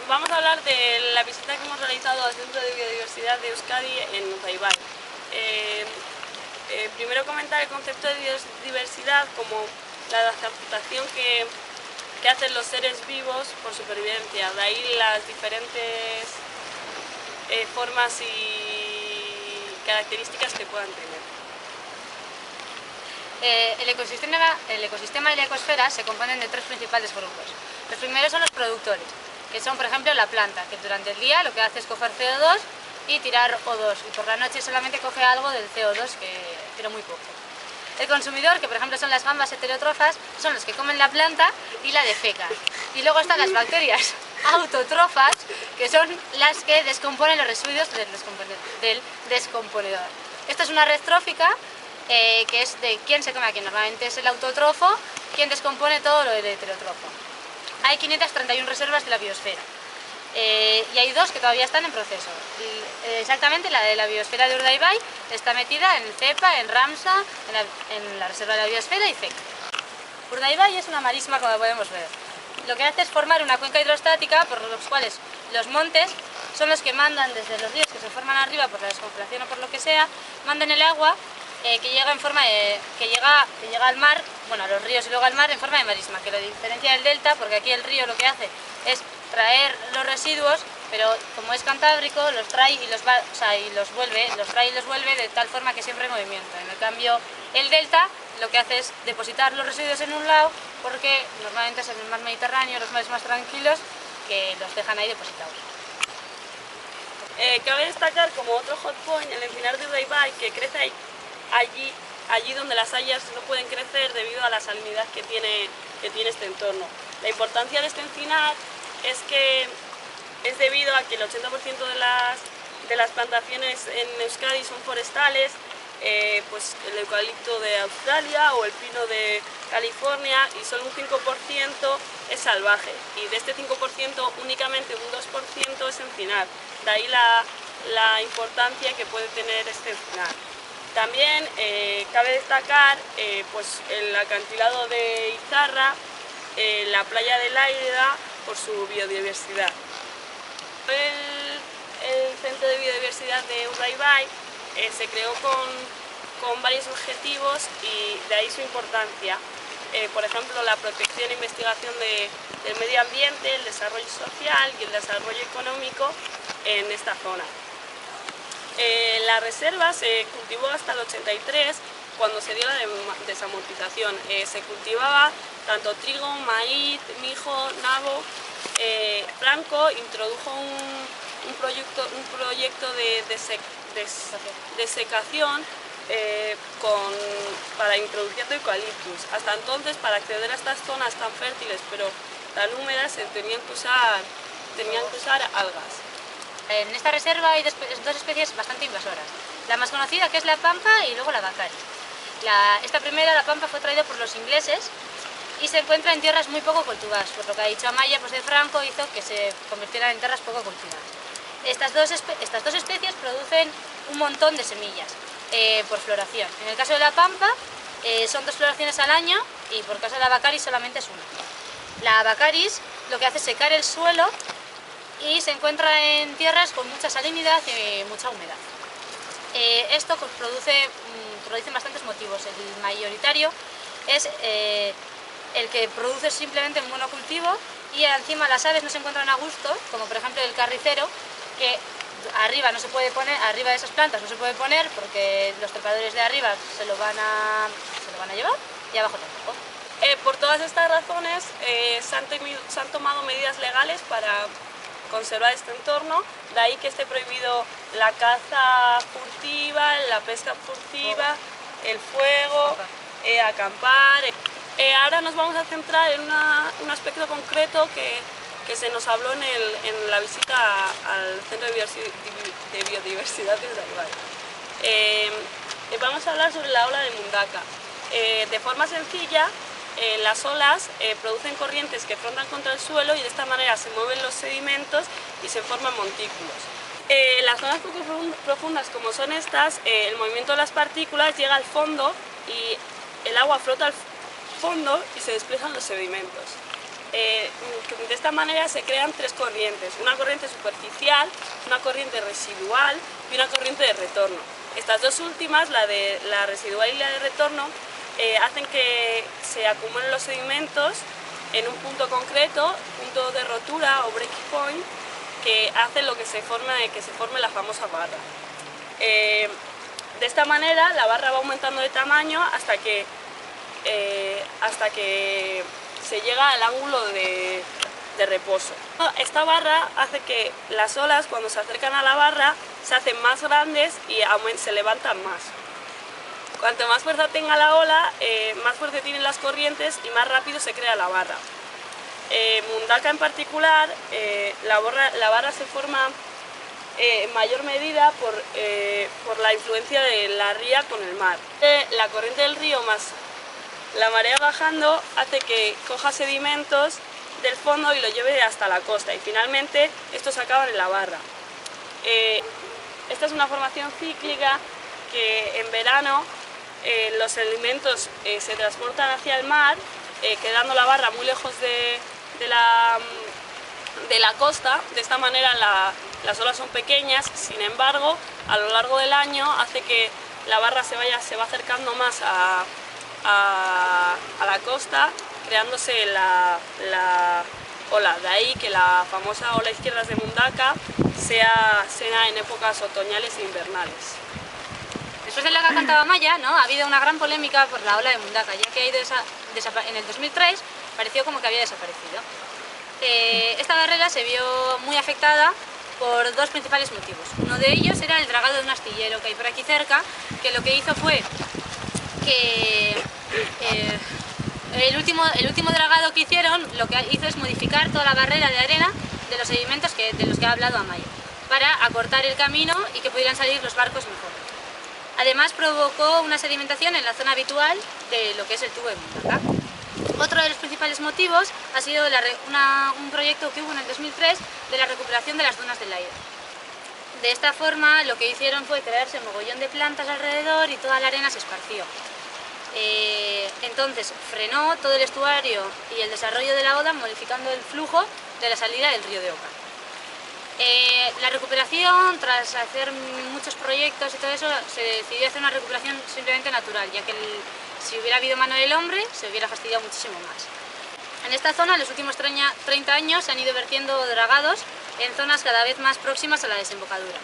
Vamos a hablar de la visita que hemos realizado al Centro de Biodiversidad de Euskadi en Urdaibai. Primero comentar el concepto de biodiversidad como la adaptación que hacen los seres vivos por supervivencia, de ahí las diferentes formas y características que puedan tener. El ecosistema y la ecosfera se componen de tres principales grupos. Los primeros son los productores, que son por ejemplo la planta, que durante el día lo que hace es coger CO2 y tirar O2, y por la noche solamente coge algo del CO2, pero muy poco. El consumidor, que por ejemplo son las gambas heterótrofas, son los que comen la planta y la defecan. Y luego están las bacterias autótrofas, que son las que descomponen los residuos del descomponedor. Esta es una red trófica que es de quién se come a quién. Normalmente es el autótrofo quien descompone todo lo del heterótrofo. Hay 531 reservas de la biosfera y hay dos que todavía están en proceso. Exactamente la de la biosfera de Urdaibai está metida en el CEPA, en Ramsar, en la reserva de la biosfera y CECA. Urdaibai es una marisma, como podemos ver. Lo que hace es formar una cuenca hidrostática por los cuales los montes son los que mandan desde los ríos que se forman arriba por la descongelación o por lo que sea, mandan el agua que llega en forma que llega al mar, bueno, a los ríos y luego al mar en forma de marisma, que lo diferencia del delta, porque aquí el río lo que hace es traer los residuos, pero como es cantábrico los trae y los trae y los vuelve de tal forma que siempre hay movimiento. En el cambio el delta lo que hace es depositar los residuos en un lado, porque normalmente es en el mar Mediterráneo, los mares más tranquilos, que los dejan ahí depositados. Cabe destacar como otro hot point el encinar de Urdaibai, que crece allí donde las hayas no pueden crecer debido a la salinidad que tiene este entorno. La importancia de este encinar es debido a que el 80% de las plantaciones en Euskadi son forestales, pues el eucalipto de Australia o el pino de California, y solo un 5% es salvaje, y de este 5% únicamente un 2% es encinar. De ahí la importancia que puede tener este encinar. También cabe destacar pues el acantilado de Izarra, la playa de Lágreda, por su biodiversidad. El Centro de Biodiversidad de Urdaibai se creó con varios objetivos y de ahí su importancia. Por ejemplo, la protección e investigación del medio ambiente, el desarrollo social y el desarrollo económico en esta zona. La reserva se cultivó hasta el 83, cuando se dio la desamortización. Se cultivaba tanto trigo, maíz, mijo, nabo. Franco introdujo un proyecto de desecación para introduciendo eucaliptus. Hasta entonces, para acceder a estas zonas tan fértiles pero tan húmedas, se tenían que usar algas. En esta reserva hay dos especies bastante invasoras. La más conocida, que es la pampa, y luego la bacari. Esta primera, la pampa, fue traída por los ingleses y se encuentra en tierras muy poco cultivadas, por lo que ha dicho Amaya, pues de Franco hizo que se convirtieran en tierras poco cultivadas. Estas dos especies producen un montón de semillas por floración. En el caso de la pampa son 2 floraciones al año, y por el caso de la bacari solamente es una. La bacaris lo que hace es secar el suelo y se encuentra en tierras con mucha salinidad y mucha humedad. Esto pues, produce bastantes motivos. El mayoritario es el que produce simplemente en monocultivo, y encima las aves no se encuentran a gusto, como por ejemplo el carricero, que arriba no se puede poner, arriba de esas plantas no se puede poner porque los trepadores de arriba se lo van a llevar, y abajo tampoco. Por todas estas razones se han tomado medidas legales para conservar este entorno, de ahí que esté prohibido la caza furtiva, la pesca furtiva, el fuego, acampar. Ahora nos vamos a centrar en un aspecto concreto que se nos habló en la visita al Centro de Biodiversidad de Urdaibai. Vamos a hablar sobre la ola de Mundaka. De forma sencilla, las olas producen corrientes que frondan contra el suelo, y de esta manera se mueven los sedimentos y se forman montículos. En las zonas poco profundas como son estas, el movimiento de las partículas llega al fondo y el agua flota al fondo y se desplazan los sedimentos. De esta manera se crean tres corrientes, una corriente superficial, una corriente residual y una corriente de retorno. Estas dos últimas, la residual y la de retorno, hacen que se acumulen los sedimentos en un punto concreto, punto de rotura o break point, que hace que se forme la famosa barra. De esta manera la barra va aumentando de tamaño hasta que se llega al ángulo de reposo. Esta barra hace que las olas, cuando se acercan a la barra, se hacen más grandes y se levantan más. Cuanto más fuerza tenga la ola, más fuerza tienen las corrientes y más rápido se crea la barra. Mundaka en particular, la barra se forma en mayor medida por la influencia de la ría con el mar. La corriente del río más la marea bajando hace que coja sedimentos del fondo y lo lleve hasta la costa y finalmente estos acaban en la barra. Esta es una formación cíclica que en verano los sedimentos se transportan hacia el mar, quedando la barra muy lejos de la costa. De esta manera las olas son pequeñas, sin embargo a lo largo del año hace que la barra se va acercando más a la costa, creándose la ola. De ahí que la famosa ola izquierda de Mundaka sea en épocas otoñales e invernales. Después de la que ha cantado Amaya, ¿no?, ha habido una gran polémica por la ola de Mundaka, ya que en el 2003 pareció como que había desaparecido. Esta barrera se vio muy afectada por dos principales motivos. Uno de ellos era el dragado de un astillero que hay por aquí cerca, que lo que hizo fue que el último dragado que hicieron, lo que hizo es modificar toda la barrera de arena de los sedimentos de los que ha hablado Amaya, para acortar el camino y que pudieran salir los barcos mejor. Además provocó una sedimentación en la zona habitual de lo que es el tubo de Mundaka. Otro de los principales motivos ha sido un proyecto que hubo en el 2003 de la recuperación de las dunas del aire. De esta forma lo que hicieron fue crearse un mogollón de plantas alrededor y toda la arena se esparció. Entonces frenó todo el estuario y el desarrollo de la Oda, modificando el flujo de la salida del río de Oka. La recuperación, tras hacer muchos proyectos y todo eso, se decidió hacer una recuperación simplemente natural, ya que si hubiera habido mano del hombre se hubiera fastidiado muchísimo más. En esta zona, en los últimos 30 años, se han ido vertiendo dragados en zonas cada vez más próximas a la desembocadura.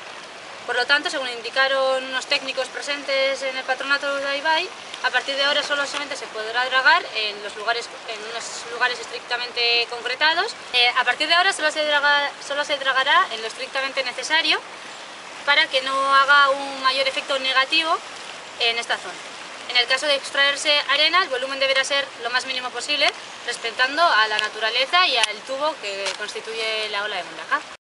Por lo tanto, según indicaron unos técnicos presentes en el patronato de Urdaibai, a partir de ahora solamente se podrá dragar en unos lugares estrictamente concretados. A partir de ahora solo se dragará en lo estrictamente necesario para que no haga un mayor efecto negativo en esta zona. En el caso de extraerse arena, el volumen deberá ser lo más mínimo posible, respetando a la naturaleza y al tubo que constituye la ola de Mundaka.